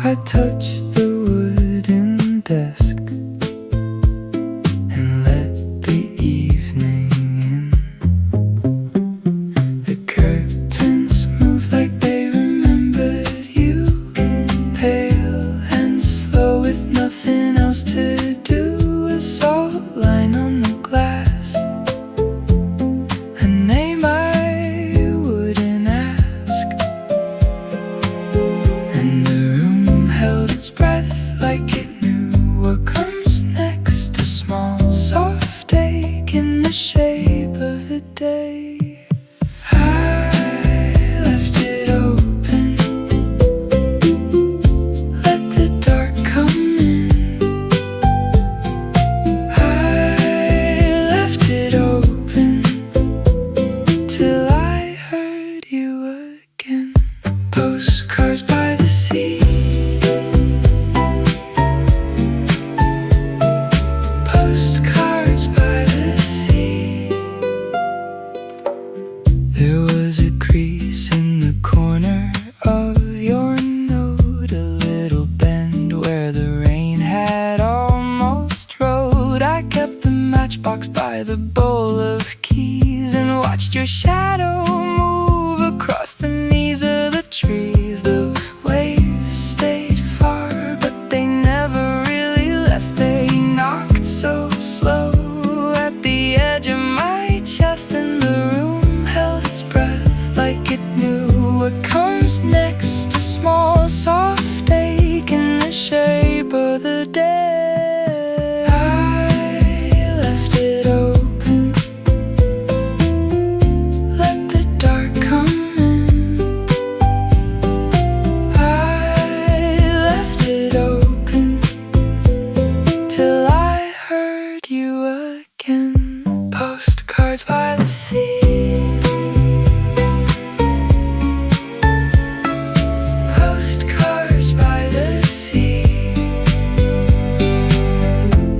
I touch the wooden desk and let the evening in. The curtains move like they remembered you, pale and slow with nothing else to do. A salt line on the glass, a name I wouldn't ask, and the room held its breath like it knew what comes next. A small soft ache in the shape of the day. I left it open, let the dark come in. I left it open till I heard you again. Postcards by the sea, postcards by the sea. There was a crease in the corner of your note, a little bend where the rain had almost rode. I kept the matchbox by the bowl of keys and watched your shadow move across the knees of the trees. The waves stayed far, but they never really left. They knocked so slow at the edge of my chest, and the room held its breath like it knew what comes next. A small soft ache in the shape of the day. I left it open, let the dark come in. I left it open till I heard you again. Postcards by the sea, postcards by the sea.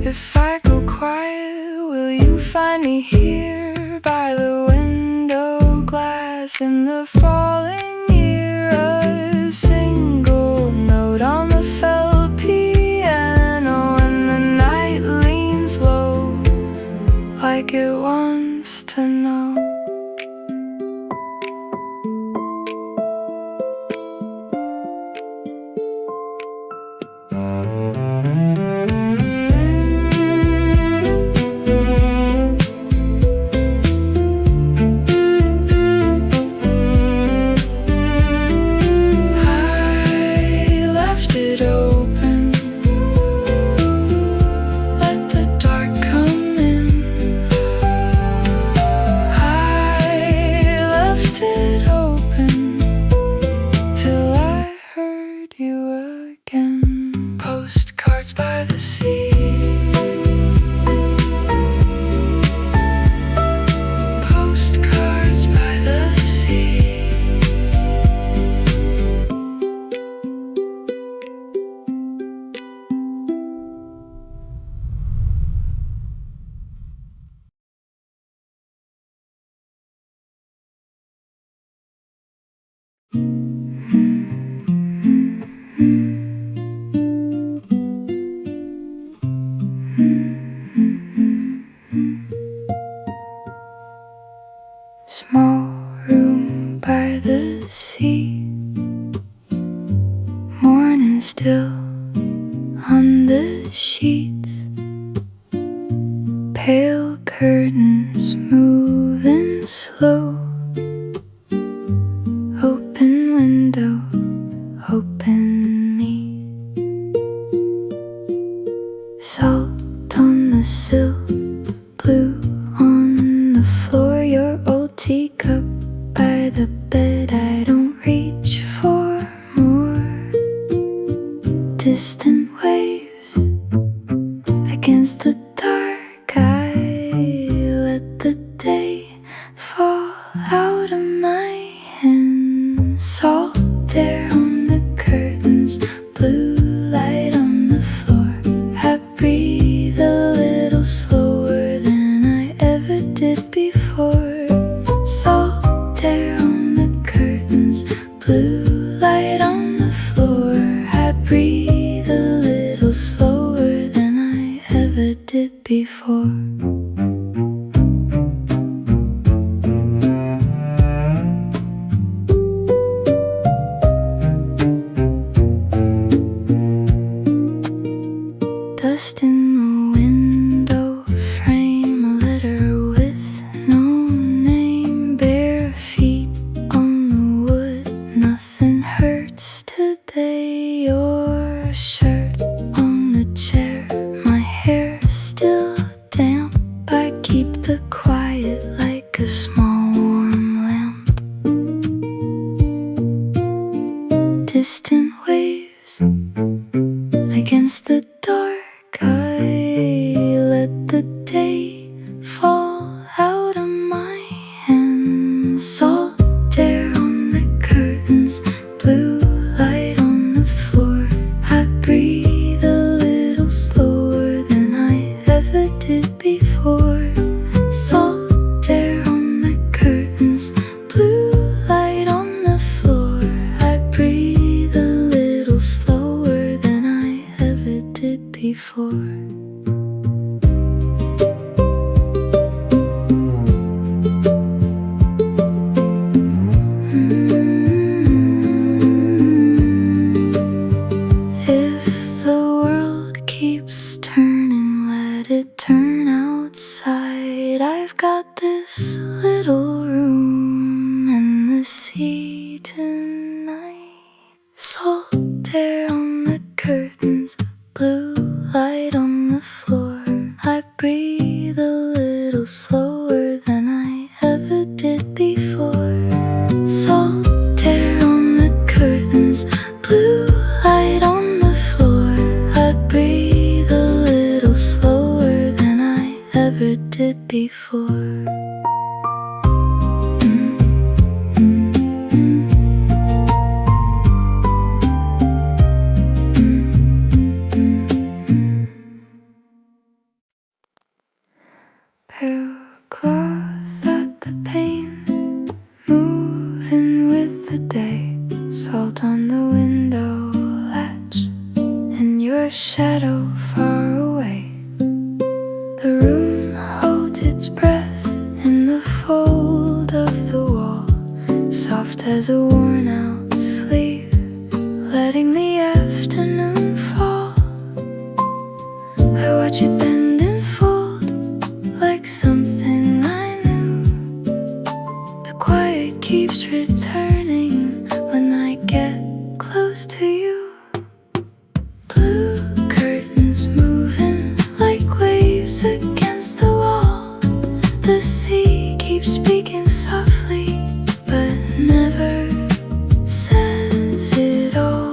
If I go quiet, will you find me here by the window glass in the falling year? A single note on the felt piano, and the night leans low like it wants to know. I left it open, let the dark come in. I left it open till I heard you again. Postcards by the sea, postcards by the sea. Small room by the sea, morning still on the sheets, pale curtains moving slow. Open window, open me. Salt on the sill, blue on the floor. Your old teacup by the bed. I don't reach for more. Distant waves against the dark. I let the day fall out of my hands. Salt air on the curtains, blue light on the floor. I breathe a little slower than I ever did before. Salt air on the curtains, blue light on the floor. I breathe distant waves against the dark. I let the day fall out of my hands. Salt air on the curtains, blue light on the floor. I breathe a little slower than I ever did before. Salt air on the curtains, blue light on the floor. I breathe a little slower than I ever did before. If the world keeps turning, let it turn outside. I've got this little room in the sea tonight. Salt air on the curtains, blue light on the floor. I breathe a little slower than I ever did before. Salt air on the curtains, blue light on the floor. I breathe a little slower than I ever did before. Pale cloth at the pane, moving with the day. Salt on the window latch, and your shadow far away. The room holds its breath in the fold of the wall, soft as a worn out sleeve, letting the afternoon fall. I watch it bend and fold like something I knew. The quiet keeps returning when I get close to you. Blue curtains moving like waves against the wall. The sea keeps speaking softly, but never says it all.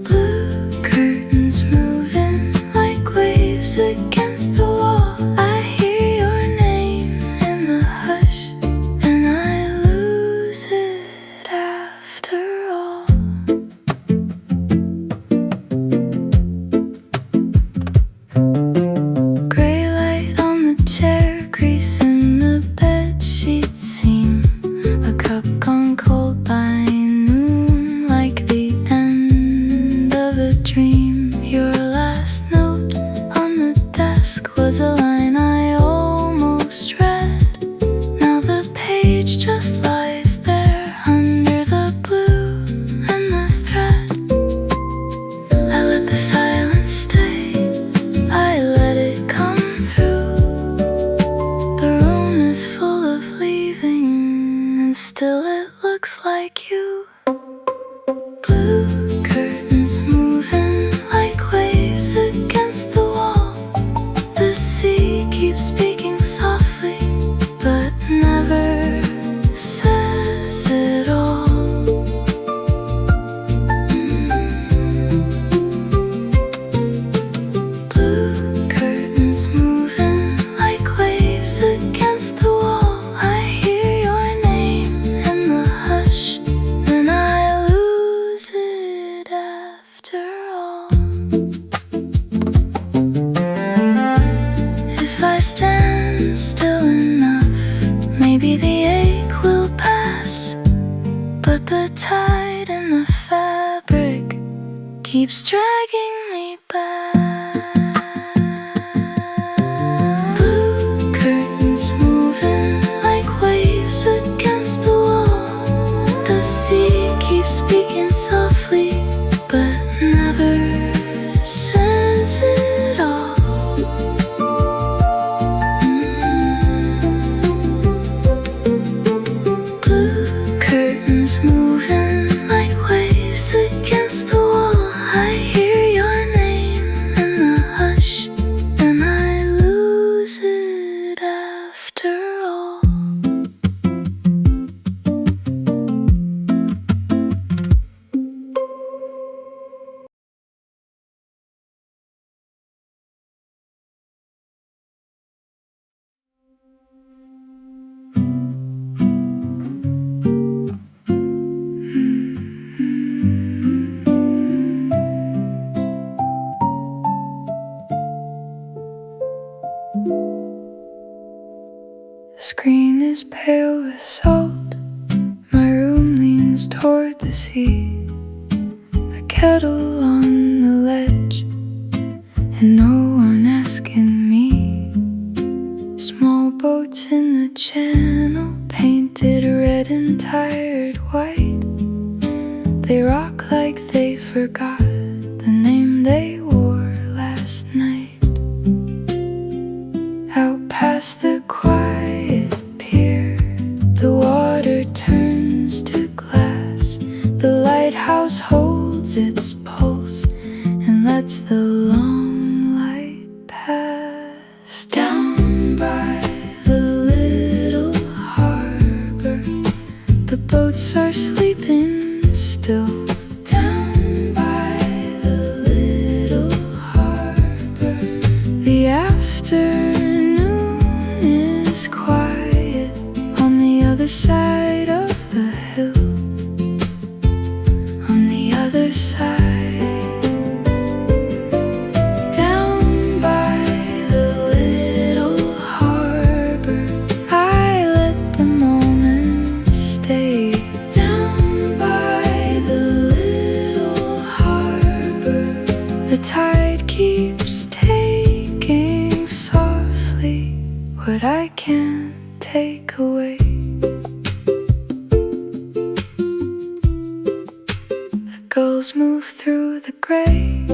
Blue curtains moving like waves against the wall. I hear your name in the hush, and I lose it after all. Gray light on the chair, grease in the bed sheet seam. A cup gone cold by noon, like the end of a dream. Your last note on the desk was a line I almost read. Now the page just lies there under the blue and the thread. I let the silence stay, I let it come through. The room is full of leaving, and still it looks like you. Blue curtains moving like waves against the wall. The sea keeps speaking softly, but never says it all. Blue curtains moving like waves against the wall. I hear your name in the hush, then I lose it after all. If I stand still enough, maybe the ache will pass. But the tide in the fabric keeps dragging me back. Blue curtains moving like waves against the wall. The sea keeps speaking softly, but never says it all. Blue curtains moving like waves against the wall. I hear your pepper with salt. My room leans toward the sea, a kettle on the ledge, and no one asking me. Small boats in the channel, painted red and tired white. They rock like they forgot the name they wore last night. Out past the quiet pier, the water turns to glass. The lighthouse holds its pulse and lets the long light pass. Down by the little harbor, the boats are sleeping still. Down by the little harbor, the afternoon is quiet on the other side of the hill. On the other side. Down by the little harbor, I let the moment stay. Down by the little harbor, the tide keeps taking softly what I can't take away. The gulls move through the gray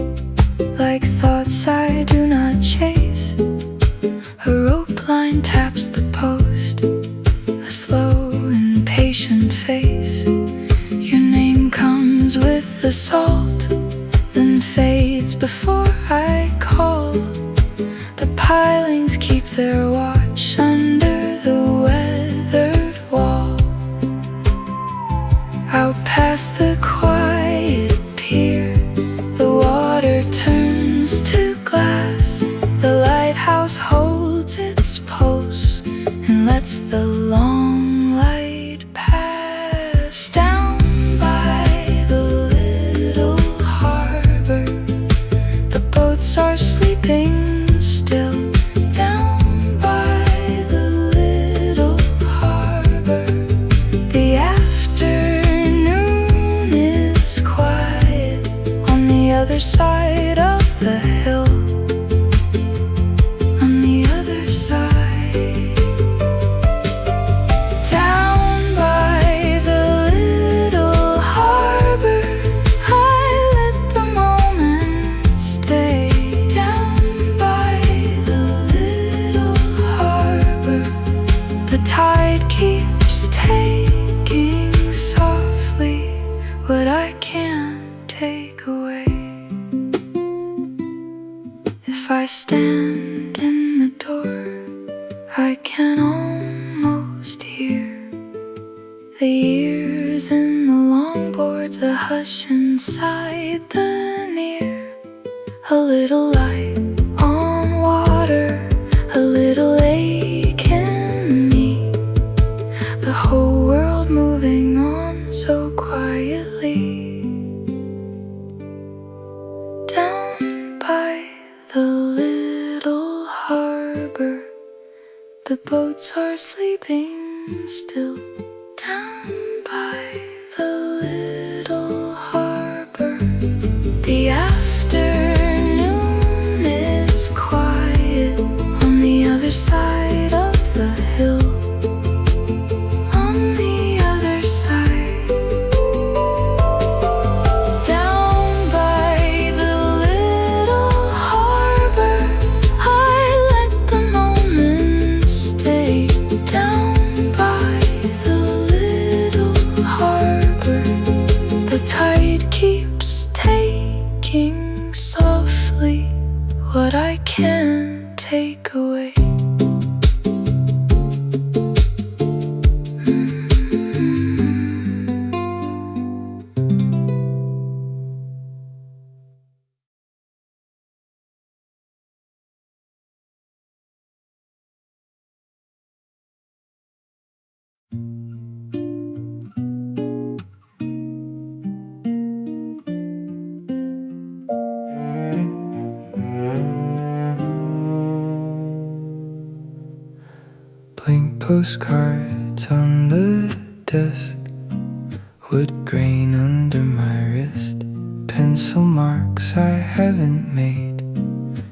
like thoughts I do not chase. A rope line taps the post, a slow, impatient face. Your name comes with the salt, then fades before I call. The pilings keep their watch under the weathered wall. Out past the quiet pier, the water turns to glass. The lighthouse holds its pulse and lets the long light pass. Down by the little harbor, the boats are sleeping still. Down by the little harbor, the afternoon is quiet on the other side of the hill. On the other side. Down by the little harbor, I let the moment stay. Down by the little harbor, the tide keeps taking softly what I can't take away. If I stand in the door, I can almost hear the years in the longboards, the hush inside the near. A little light on water, a little ache in me. The whole world moving on so quietly. Down by the little harbor, the boats are sleeping still. Down by the little harbor, the afternoon is quiet on the other side of the hill. On the other side. Down by the little harbor, I let the moment stay. Down by the little harbor, the tide keeps taking softly what I can't take away. Blank postcards postcards on the desk, wood grain under my wrist, pencil marks I haven't made,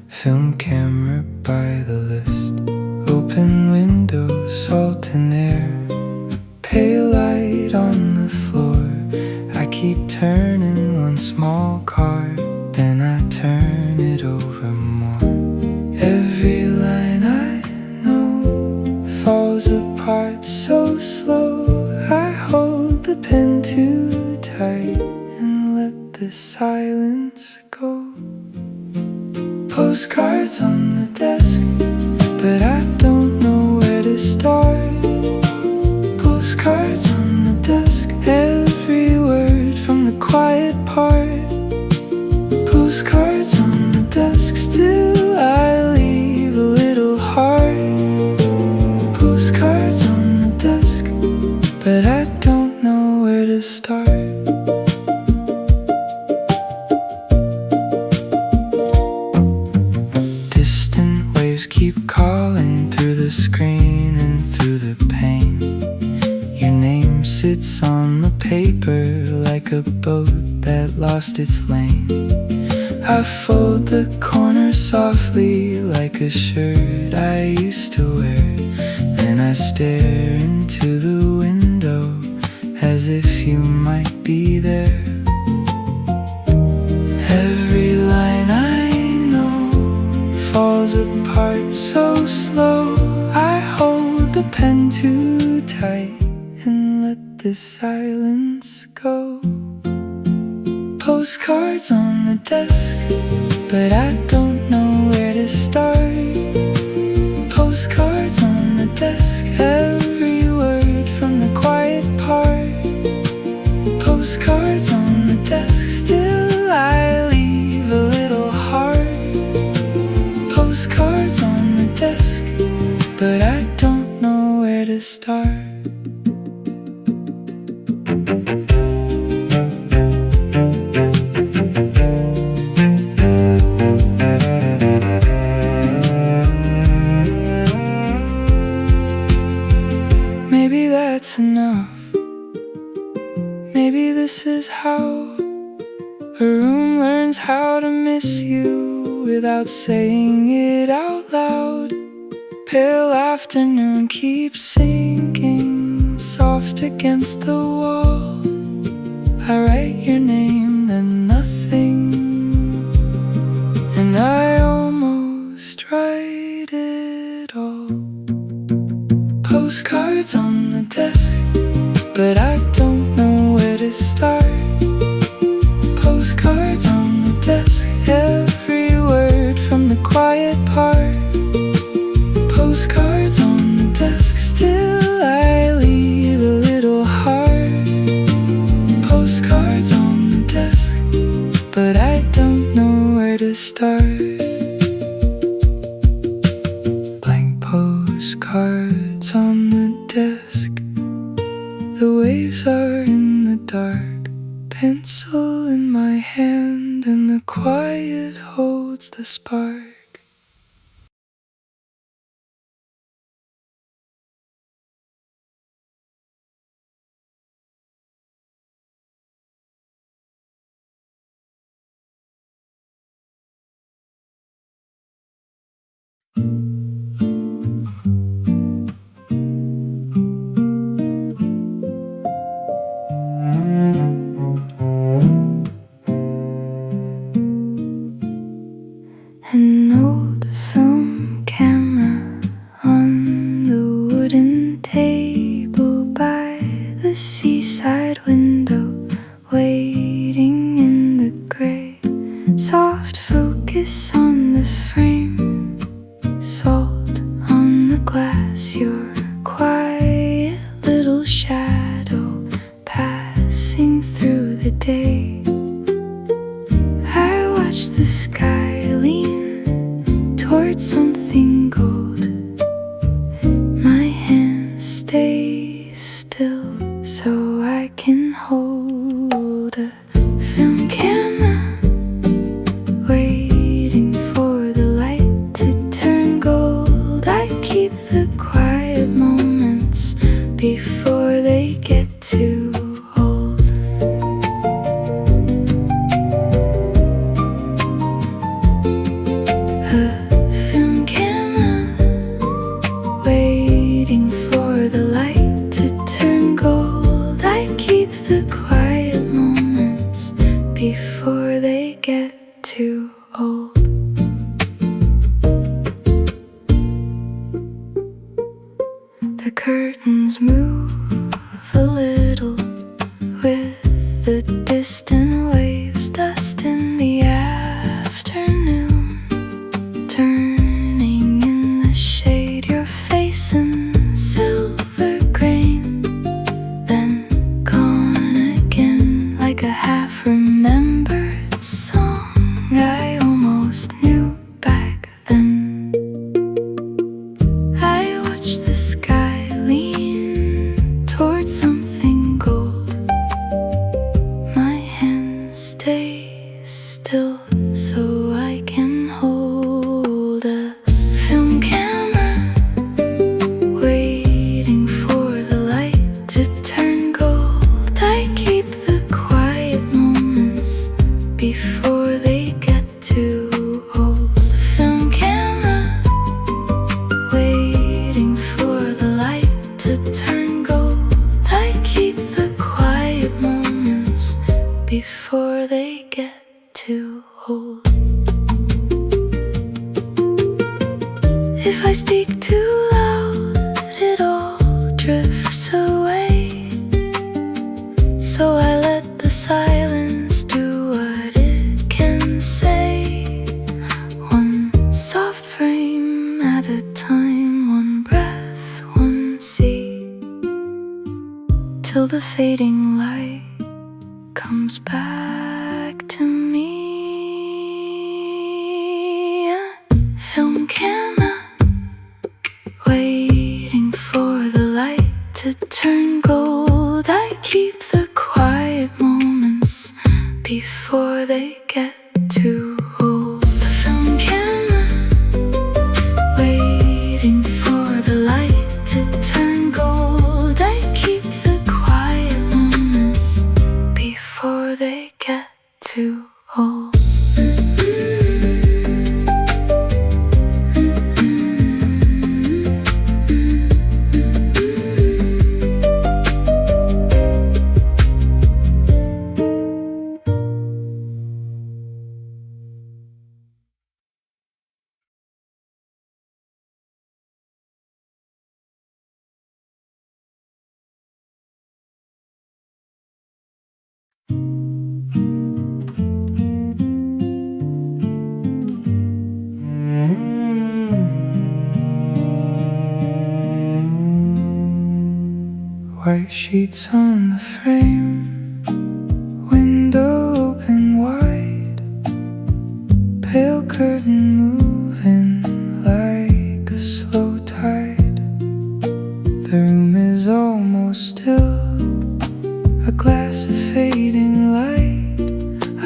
film camera by the list, open windows, salt and air, pale light on the floor. I keep turning one small card, then I turn it over more. Every line I know falls apart so slow. I hold the pen too tight and let the silence go. Postcards on the desk, but I don't know where to start. Postcards on the desk, every word from the quiet part. Postcards on the desk, still I leave a little heart. Postcards on the desk, but I don't know where to start. Distant waves keep calling through the screen and through the pain. Your name sits on the paper like a boat that lost its lane. I fold the corner softly like a shirt I used to wear. Then I stare into the window as if you might be there. Every line I know falls apart so slow. I hold the pen too tight and let the silence go. Postcards on the desk, but I don't know where to start. Postcards on the desk, every word from the quiet part. Postcards on the desk, still I leave a little heart. Postcards on the desk, but I don't know where to start. Maybe that's enough. Maybe this is how a room learns how to miss you without saying it out loud. Pale afternoon keeps sinking soft against the wall. I write your name, then nothing, and I almost write it all. Postcards on the desk, but I don't know where to start. Postcards on the desk, every word from the quiet part. Postcards on the desk, still I leave a little heart. Postcards on the desk, but I don't know where to start. Blank postcards on the desk, the waves are in the dark, pencil in my hand, and the quiet holds the spark. An old film camera on the wooden table by the seaside window, waiting in the gray. Soft focus on the frame, salt on the glass, your quiet little shadow passing through the day. I watch the sky lean towards something gold. My hands stay still so I can hold a film camera, waiting for the light to turn gold. I keep the quiet moments before before they get too old. A film camera waiting for the light to turn gold. I keep the quiet moments before they get too old. The curtains move a little with the distant waves, dust in the afternoon, turning in the shade, your face in silver grain, then gone again like a half-remembered song I almost knew back then. I watch the sky lean towards something gold. My hands stay still so I can hold a film camera waiting for the light to turn gold. I keep the quiet moments before they get too old. A film camera waiting for the light to turn gold. I keep the quiet moments before they get too old. If I speak too loud, it all drifts away. So I let the silence do what it can say. One soft frame at a time, one breath, one sea, till the fading light comes back to me. A film camera waiting for the light to turn gold. I keep the quiet moments before they get too old. A film camera waiting for the light to turn gold. I keep the quiet moments before they get too old. White sheets on the frame, window open wide, pale curtain moving like a slow tide. The room is almost still, a glass of fading light.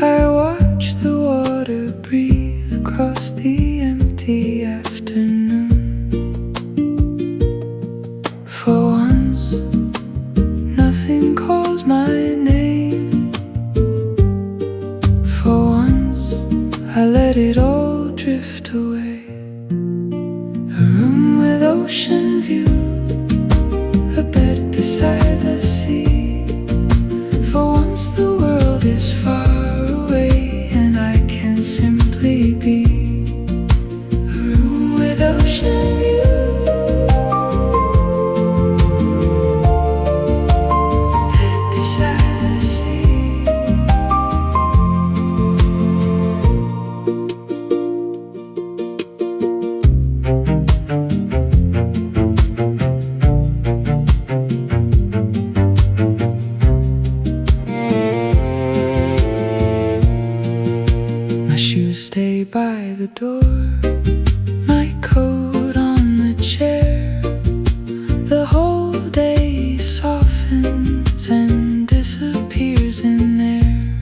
I watch the water breathe across the empty afternoon. For once, nothing calls my name. For once, I let it all drift away. A room with ocean view, a bed beside the sea. For once the world is far away and I can simply be. A room with ocean view, stay by the door, my coat on the chair. The whole day softens and disappears in air.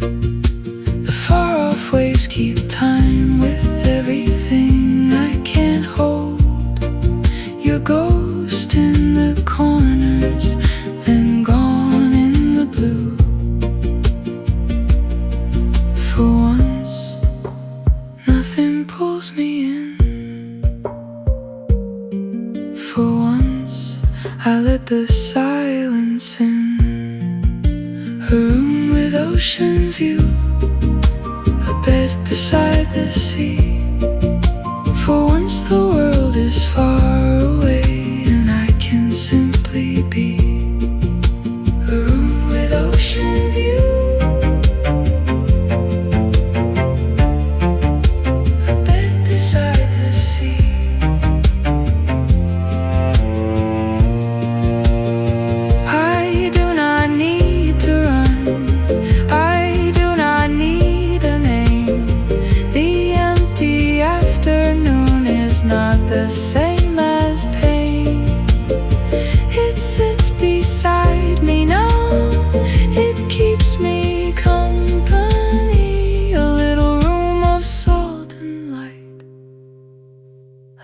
The far-off waves keep time with everything I can't hold. Your ghost in the corners, then silence in a room with ocean view, a bed beside the sea. For once the world is far away and I can simply be. A room with ocean view, a bed beside the sea. I do not need to run, I do not need a name. The empty afternoon is not the same as pain. It sits beside me now, it keeps me company. A little room of salt and light,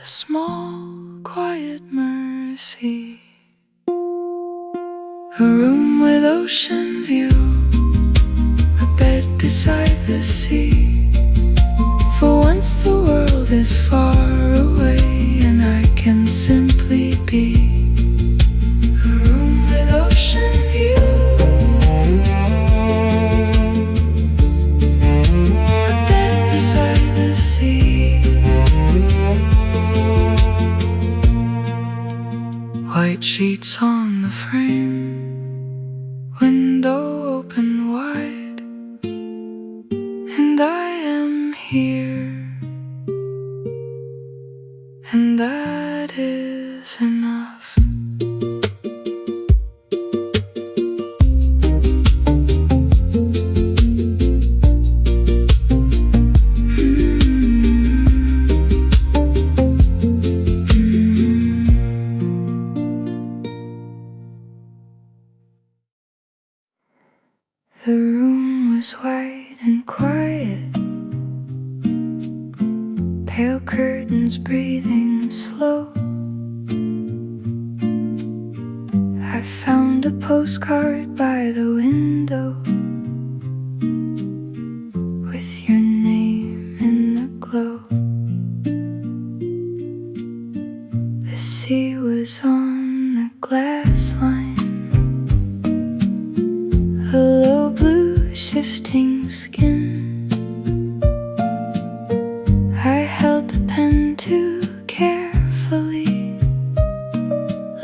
a small quiet mercy. A room with ocean view, a bed beside the sea. For once the world is far away and I can simply be. A room with ocean view, a bed beside the sea. White sheets on the frame, window open wide, and I am here, and that is enough. The room was white and quiet, pale curtains breathing slow. I found a postcard by the window with your name in the glow. The sea was on the glass line, a low blue shifting skin. I held the pen too carefully,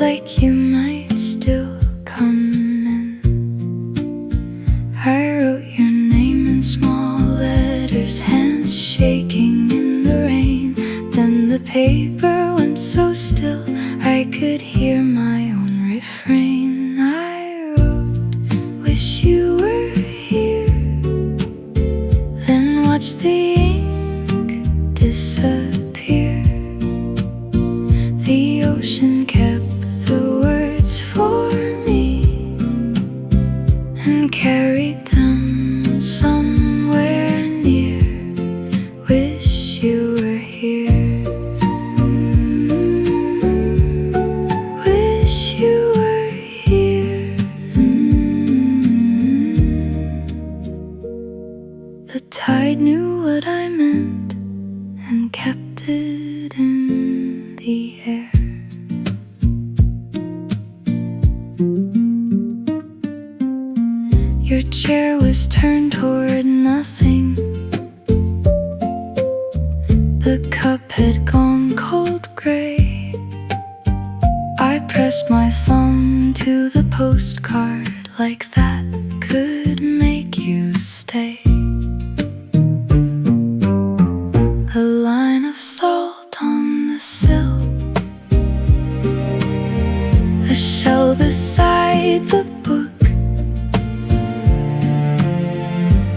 like you might still come in. I wrote your name in small letters, hands shaking in the rain. Then the paper went so still I could hear my own refrain. I wrote, wish you were here, then watch the ink disappear. The ocean kept the words for me and carried them somewhere near. Wish you were here, wish you were here. The tide knew what I meant and kept it in the air. Your chair was turned toward nothing. The cup had gone cold gray. I pressed my thumb to the postcard, like that could make you stay. A line of salt on the sill, a shell beside the book.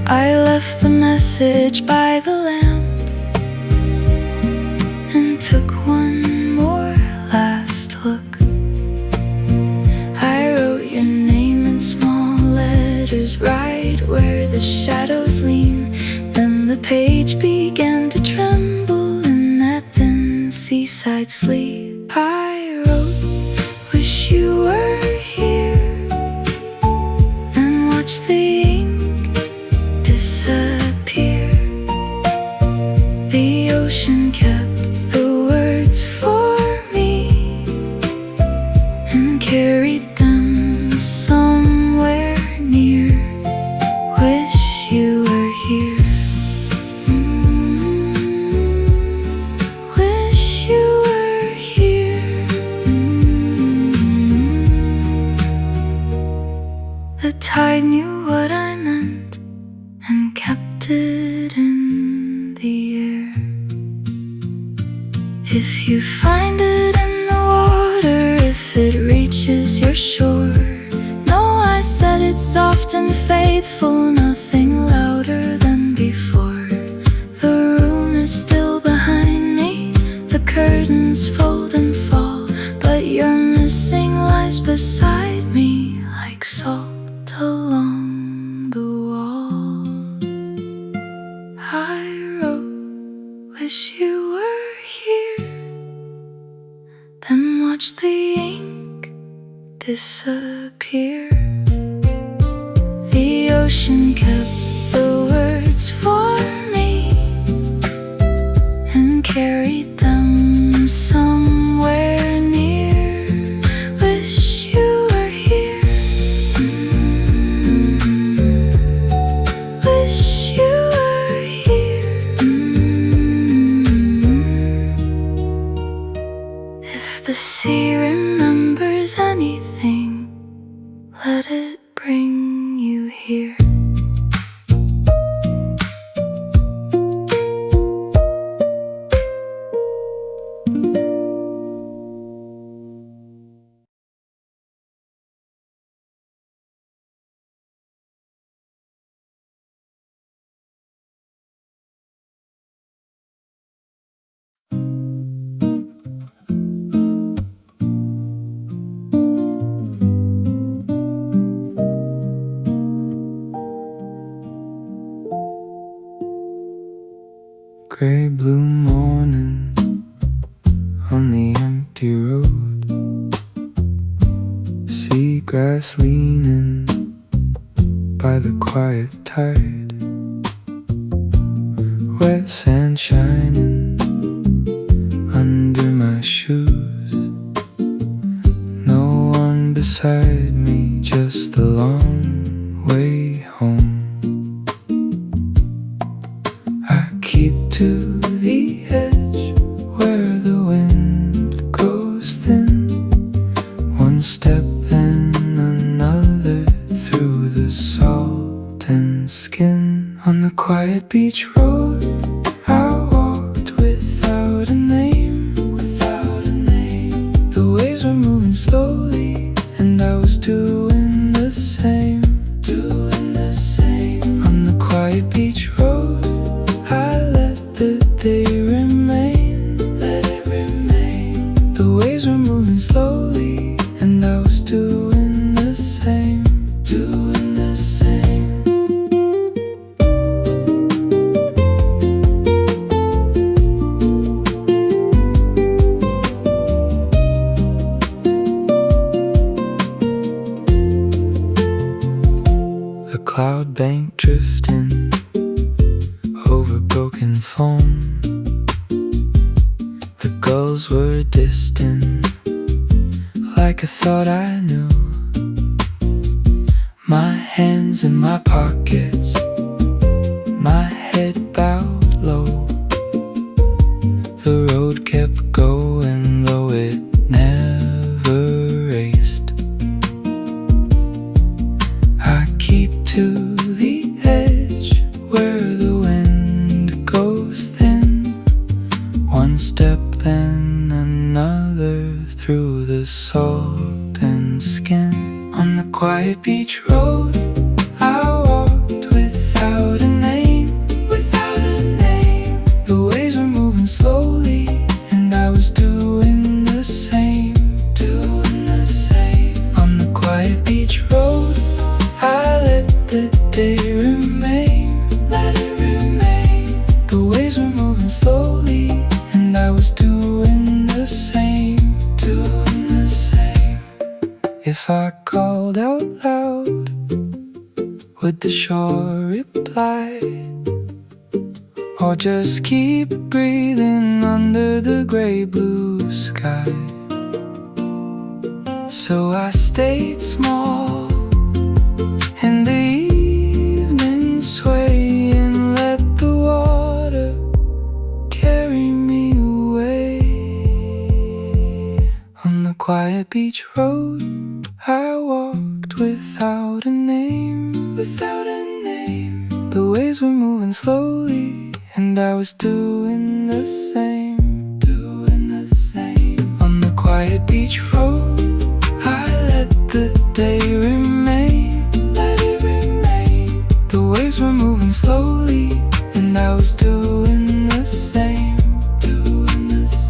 I left the message by the lamp and took one more last look. I wrote your name in small letters right where the shadows lean. Then the page began to tremble in that thin seaside sleep. I wrote, wish you were here, and watch the ink disappear. The ocean kept the words for me and carried them somewhere near. Wish you were here. Wish you were here. The tide knew what I meant and kept it in the air. If you find it in the water, if it reaches your shore, know I said it's soft and faithful, nothing louder than before. The room is still behind me, the curtains fold and fall, but your missing lies beside me like salt along the wall. I wrote, wish you were here, then watch the ink disappear. The ocean kept the words for me and carried them somewhere near. Wish you were here. Wish you were here. If the sea remembers anything, let it bring you here. Gray blue morning on the empty road, seagrass leaning by the quiet tide, wet sand shining under my shoes. No one beside me, just the long way home. Keep to the edge where the wind goes thin. One step then another through the salt and skin. On the quiet beach road I walked without a name, without a name. The waves were moving slowly and I was doing the same, doing the same. On the quiet beach road I let the day remain, let it remain. The waves were moving slowly and I was doing the same, doing the same. A cloud bank drifting over broken foam. The gulls were distant, like I thought I knew. My hands in my pockets, my head bowed low. The road kept going though it never raced. I keep to the edge where the wind goes thin. One step then another through the salt and skin. On the quiet beach road I walked without a name, without a name. The waves were moving slowly and I was doing the same, doing the same. On the quiet beach road I let the day remain, let it remain. The waves were moving slowly and I was doing the same, doing the same. If I called out loud, would the shore reply? Or just keep breathing under the gray blue sky? So I stayed small beach road I walked without a name, without a name. The waves were moving slowly, and I was doing the same, doing the same. On the quiet beach road, I let the day remain, let it remain. The waves were moving slowly, and I was doing the same, doing the same.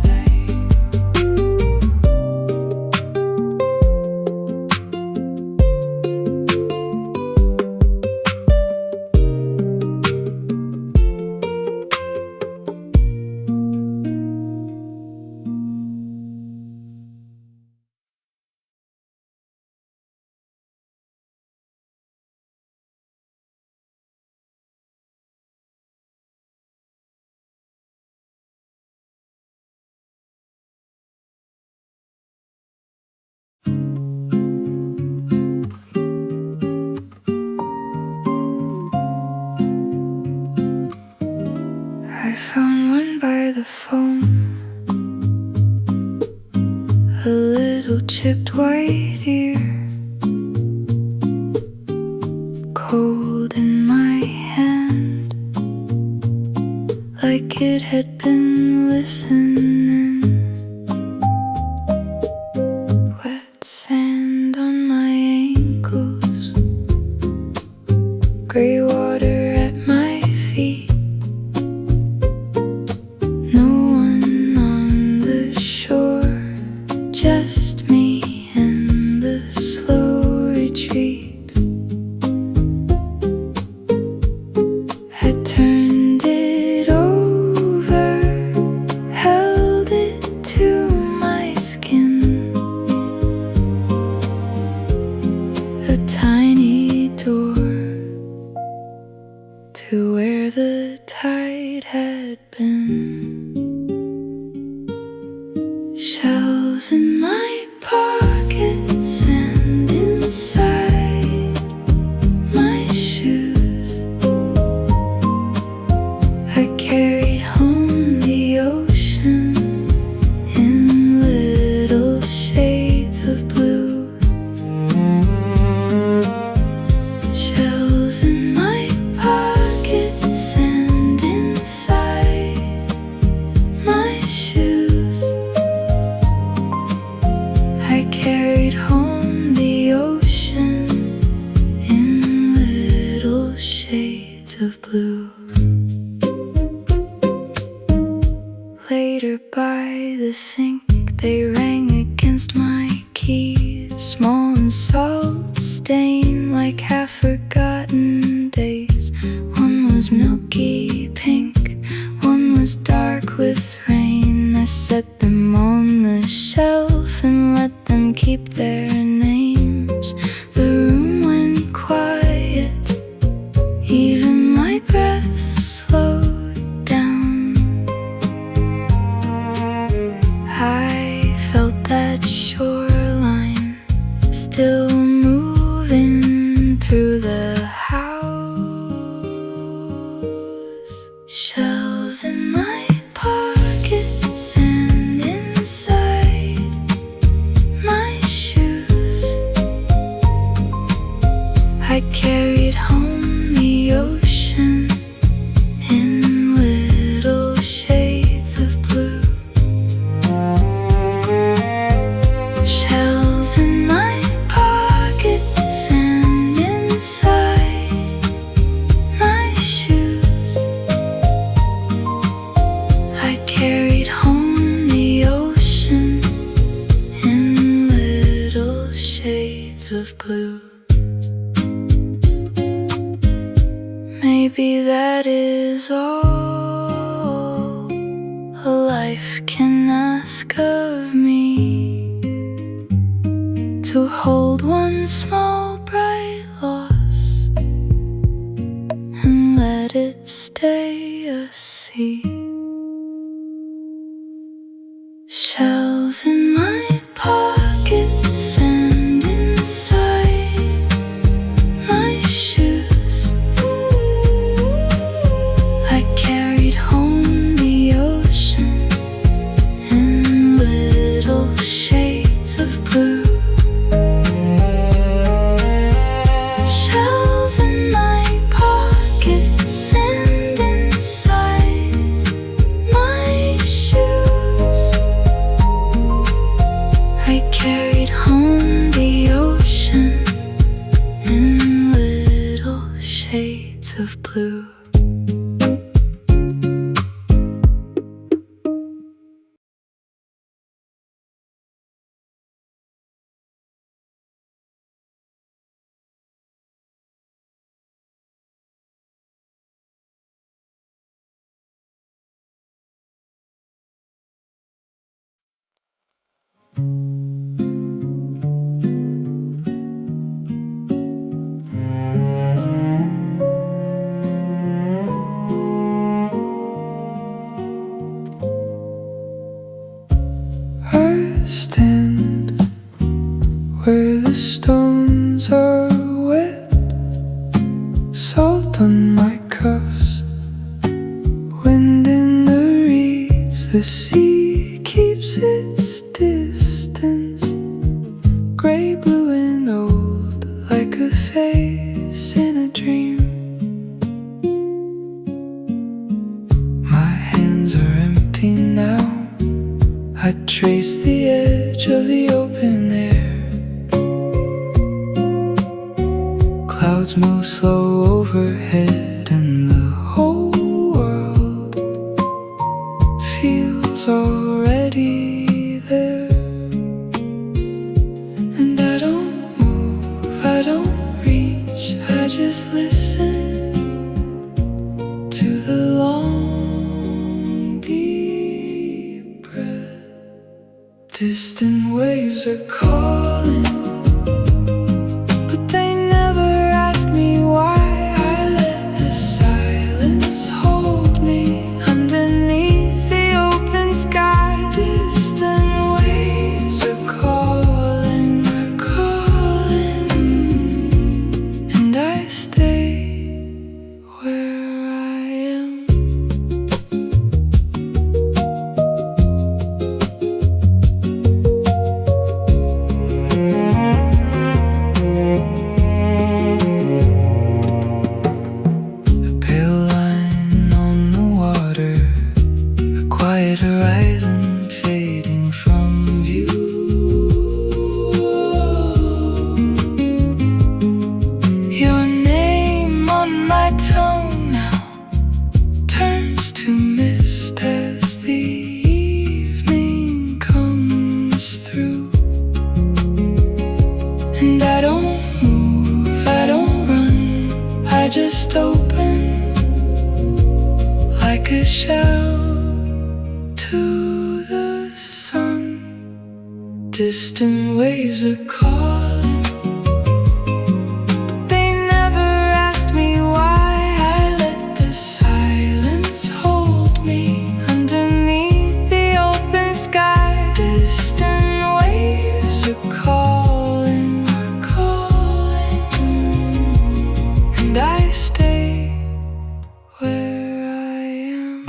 I found one by the phone, a little chipped white ear, cold in my hand, like it had been listening. Wet sand on my ankles, gray water at my feet. Just me and the slow retreat. I turned it over, held it to my skin. A tiny door to where the tide had been. Shells in my pockets and inside my shoes. I carried home the ocean in little shades of blue. Shells in my pockets and inside my shoes. I carried home the ocean in little shades of blue. Later by the sink, they rang against my keys, small and salt-stained like half-forgotten days. One was milky pink, one was dark with rain. I set them on the shelf and let them keep their names. The room went quiet, even my breath slowed down. I felt that shoreline still moving through the house. Shells in my pockets and inside my shoes. I carried home the ocean in little shades of blue. Shells in my pockets and inside my shoes. I carried home the ocean in little shades of blue. Maybe that is all a life can ask of me, to hold one small bright loss and let it stay a sea. Shells in my pockets and inside my shoes. I carried home the ocean in little shades of blue. face in a dream. My hands are empty now. I trace the edge of the open air. Clouds move slow overhead, and the whole world feels already there. And I don't move, I don't reach, I just listen to the long, deep breath. Distant waves are calling, but they never ask me why. I let the silence hold me underneath the open sky. Distant waves are calling, and I stay where I am. A pale line on the water, a quiet horizon fading from view. Your name on my tongue now turns to mist as the evening comes through. And I don't move, I don't run, I just open like a shell to the sun. Distant waves are calling, but they never asked me why. I let the silence hold me underneath the open sky. Distant waves are calling, and I stay where I am.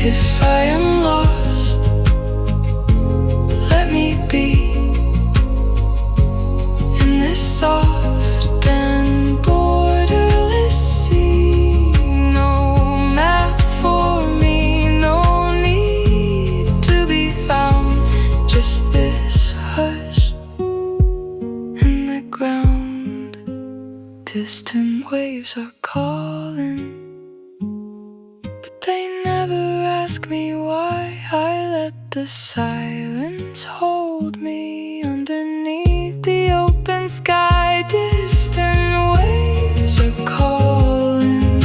If I am lost, let me be in this soft and borderless sea. No map for me, no need to be found, just this hush in the ground. Distant waves are calling, but they never ask me why. I let the silence hold me underneath the open sky. Distant waves are calling,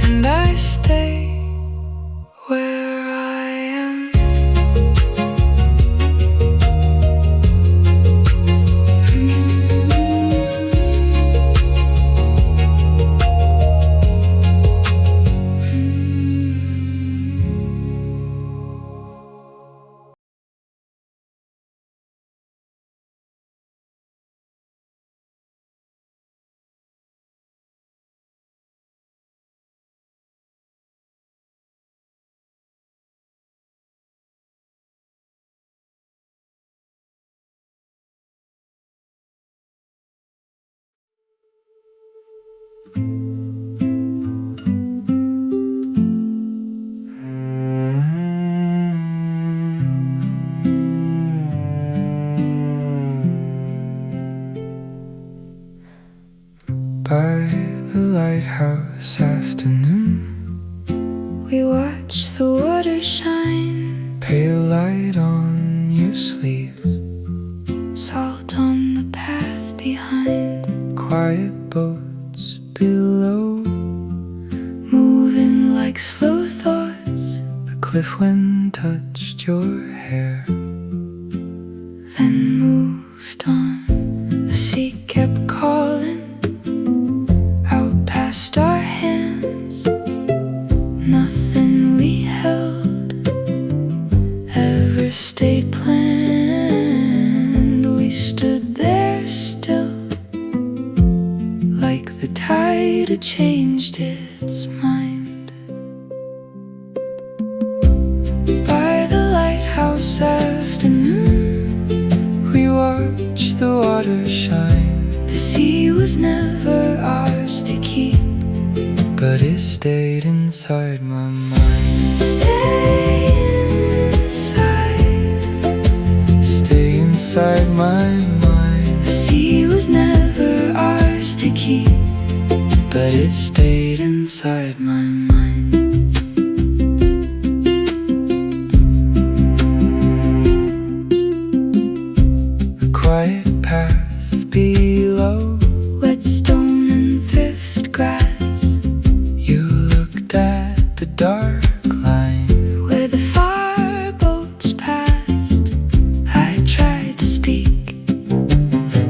and I stay where I am. By the lighthouse afternoon, we watch the water shine. Pale light on your sleeves, salt on the path behind. Quiet boats below, moving like slow thoughts. The cliff wind touched your hair, then moved on. The sea kept calling out past our hands. Nothing we held ever stayed planned. We stood there still, like the tide had changed its mind. lighthouse afternoon, we watched the water shine. The sea was never ours to keep, but it stayed inside my mind. Stay inside my mind. The sea was never ours to keep, but it stayed inside my mind. A quiet path below, wet stone and thrift grass. You looked at the dark line where the fireboats passed. I tried to speak,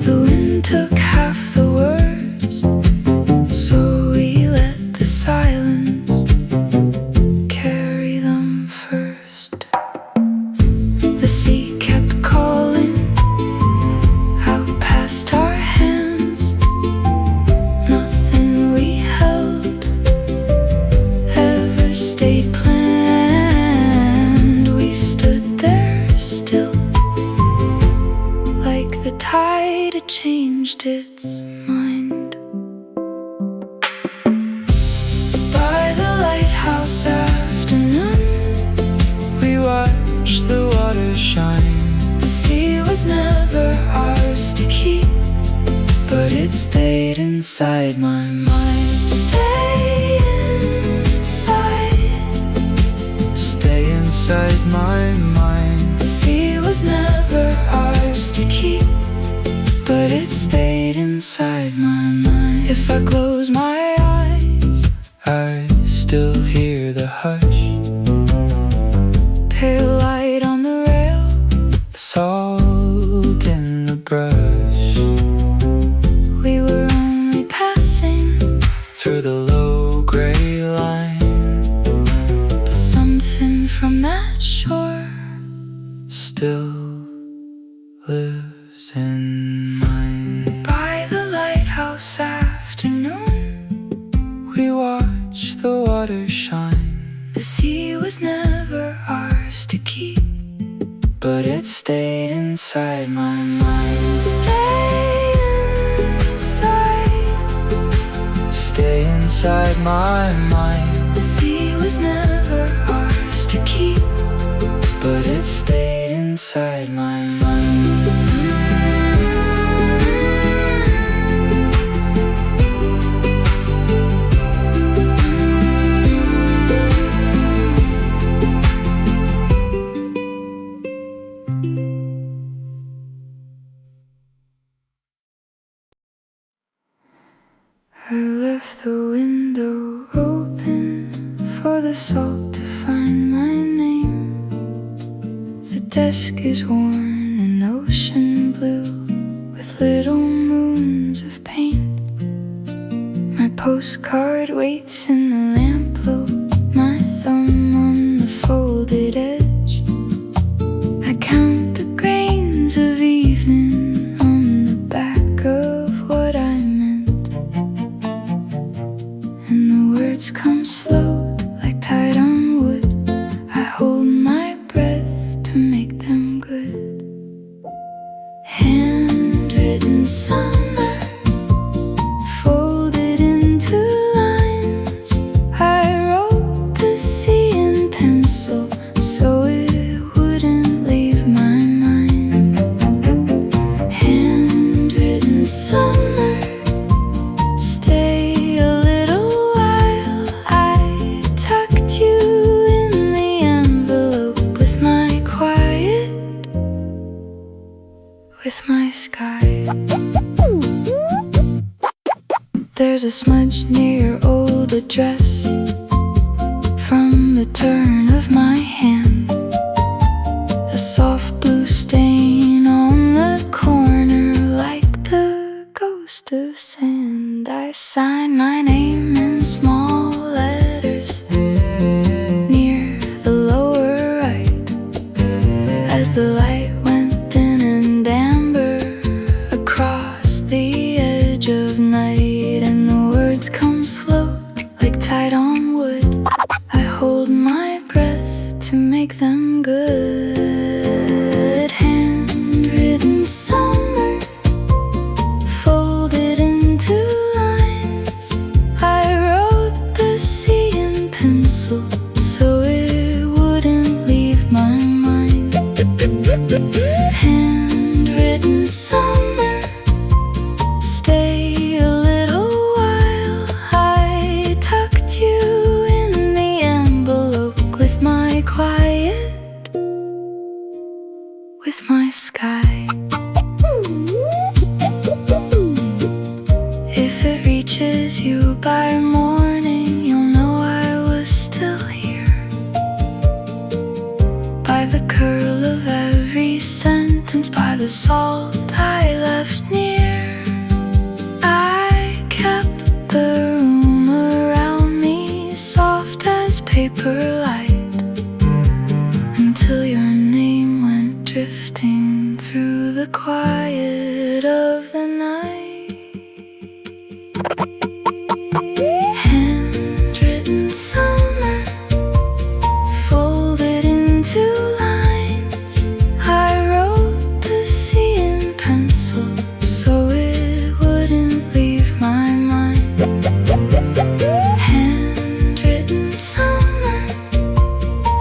the wind took half the words, so we let the silence carry them first. The sea kept calling out past our hands. Nothing we held ever stayed planned. We stood there still, like the tide had changed its mind. By the lighthouse afternoon, we watched the water shine. The sea was never ours to keep, but it stayed inside my mind. Stay inside my mind. The sea was never ours to keep, but it stayed inside my mind. If I close my eyes, I still hear the hush. Pale light on the rail, salt in the brush. We were only passing through the low gray line, but something from that shore still lives in mine. By the lighthouse afternoon, we watched the water shine. The sea was never ours to keep, but it stayed inside my mind. Stay inside my mind. The sea was never ours to keep, but it stayed inside my mind. I left the window open for the salt to find my name. The desk is worn in ocean blue with little moons of paint. My postcard waits in the lampglow, my thumb on the folded edge. I count the grains of evening on the back of what I meant, and the words come slow like tide on wood. I hold my breath to make them good. Handwritten summer, folded into lines. I wrote the sea in pencil so it wouldn't leave my mind. Handwritten summer, stay a little while. I tucked you in the envelope with my quiet, with my sky. There's a smudge near your old address from the turn of my hand. A soft blue stain on the corner like the ghost of sand. I sign my name in small letters near the lower right as the light went thin and amber across the edge of night, and the words come slow like tide on wood. I hold my breath to make them good. quiet with my sky. If it reaches you by morning, you'll know I was still here. By the curl of every sentence, by the salt I left near. I kept the room around me soft as paper light, until your name went drifting through the quiet of the night. Handwritten summer, folded into lines. I wrote the sea in pencil so it wouldn't leave my mind. Handwritten summer,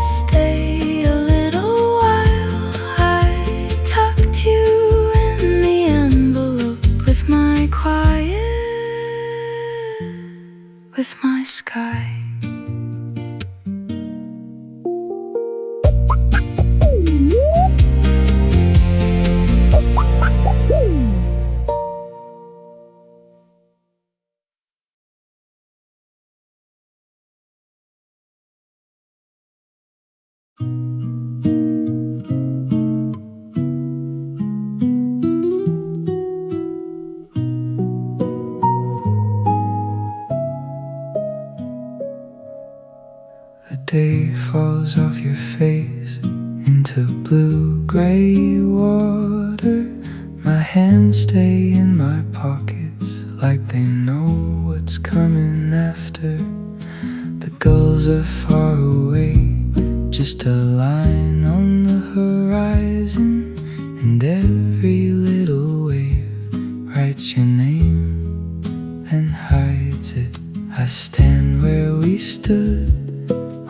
stay a little while. I tucked you in the envelope with my quiet, with my sky. The day falls off your face into blue-gray water. My hands stay in my pockets like they know what's coming after. The gulls are far away, just a line on the horizon, and every little wave writes your name, then hides it. I stand where we stood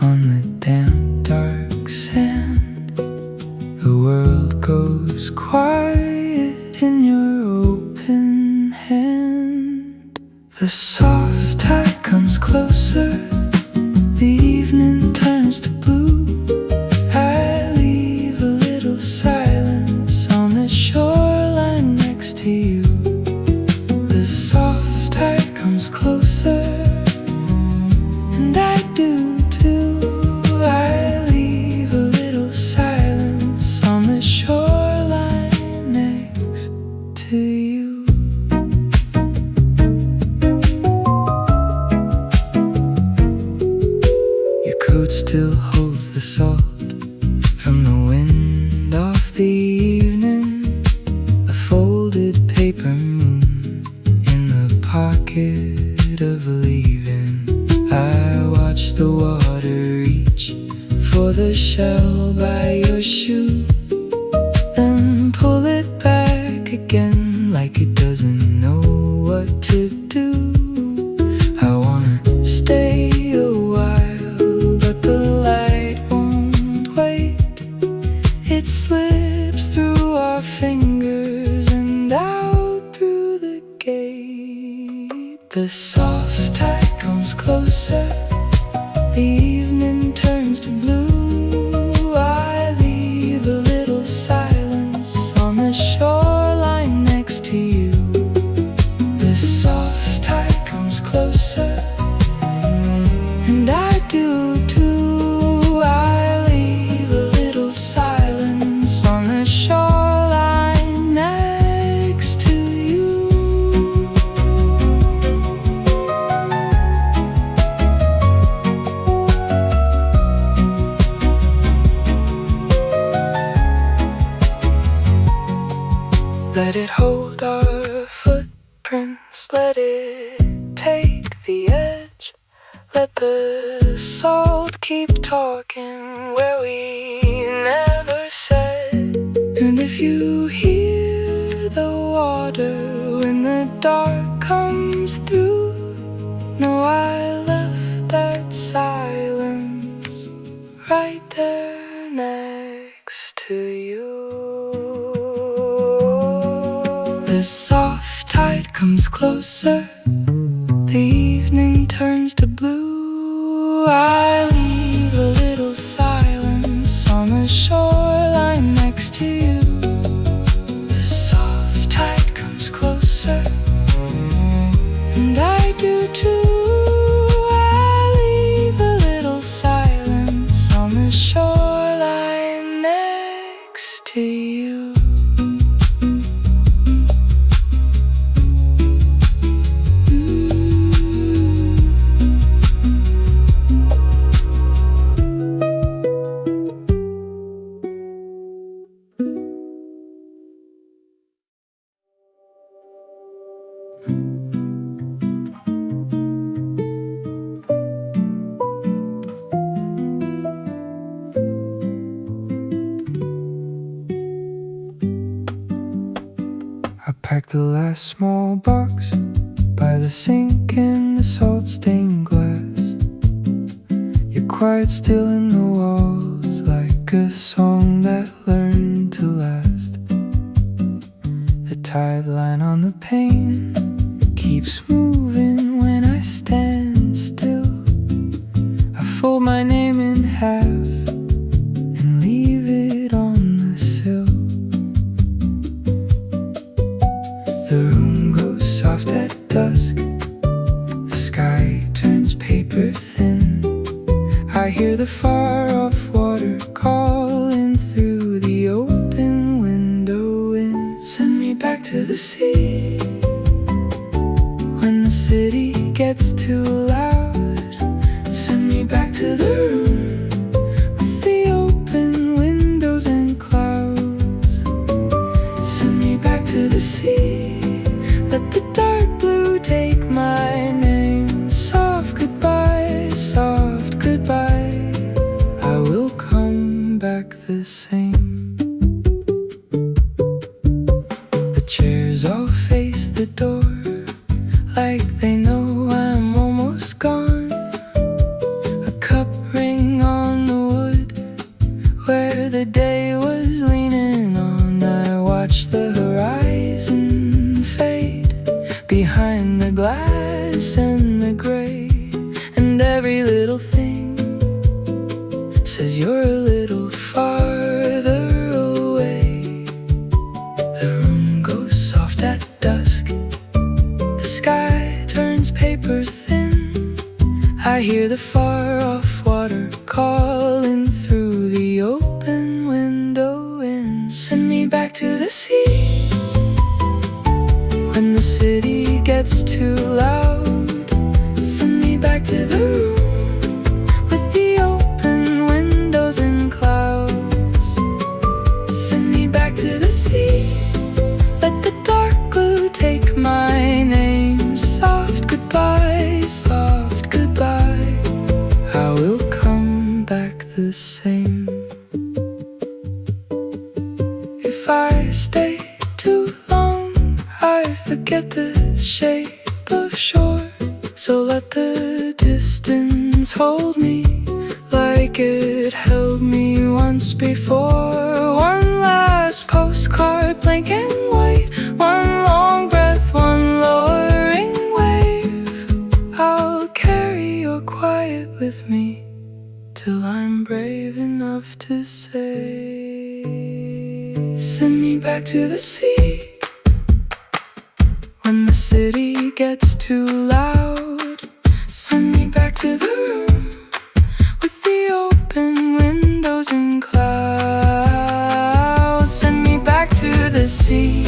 on the damp, dark sand. The world goes quiet in your open hand. The soft tide comes closer, the evening turns to blue. I leave a little silence on the shoreline next to you. The soft tide comes closer, and I do too. I leave a little silence on the shoreline next to you. Your coat still holds the salt from the wind off the evening. A folded paper moon in the pocket of leaving. I watch the water reach for the shell by your shoe, then pull it back again like it doesn't know what to do. I wanna stay a while, but the light won't wait. It slips through our fingers and out through the gate. The soft tide comes closer, the evening turns to blue. I leave a little silence on the shoreline next to you. The soft tide comes closer, and I do too. I leave a little silence on the shoreline next to you. Let it hold our footprints, let it take the edge. Let the salt keep talking where we never said. And if you hear the water when the dark comes through, know I left that silence right there next to you. The soft tide comes closer, the evening turns to blue. I leave a little silence to you. I packed the last small box by the sink in the salt-stained glass. You're quiet still in the walls, like a song that learned to last. The tide line on the pane keeps moving when I stand still. I fold my name in half and leave it on the sill. The room goes soft at dusk, the sky turns paper thin. I hear the far-off water calling through the open window in. Send me back to the sea when the city gets too loud. Send me back to the room with the open windows and clouds. Send me back to the sea. Let the dark blue take my name. Soft goodbye, soft goodbye. I will come back the same. The chairs all face the door, like they know I'm almost gone. A cup ring on the wood where the day was leaning on. I watch the horizon fade behind the glass and the gray, and every little thing says you're a little farther away. The room goes soft at dusk, the sky turns paper thin. I hear the far-off water calling through the open window in. Send me back to the sea when the city gets too loud. Send me back to the room with the open windows and clouds. Send me back to the sea. Let the dark blue take my name. Soft goodbye, soft goodbye. I will come back the same. If I stay too long, I forget the shape of shore. So let the distance hold me like it held me once before. One last postcard, blank and white. One long breath, one lowering wave. I'll carry your quiet with me till I'm brave enough to say, send me back to the sea when the city gets too loud. Send me back to the room with the open windows and clouds. Send me back to the sea.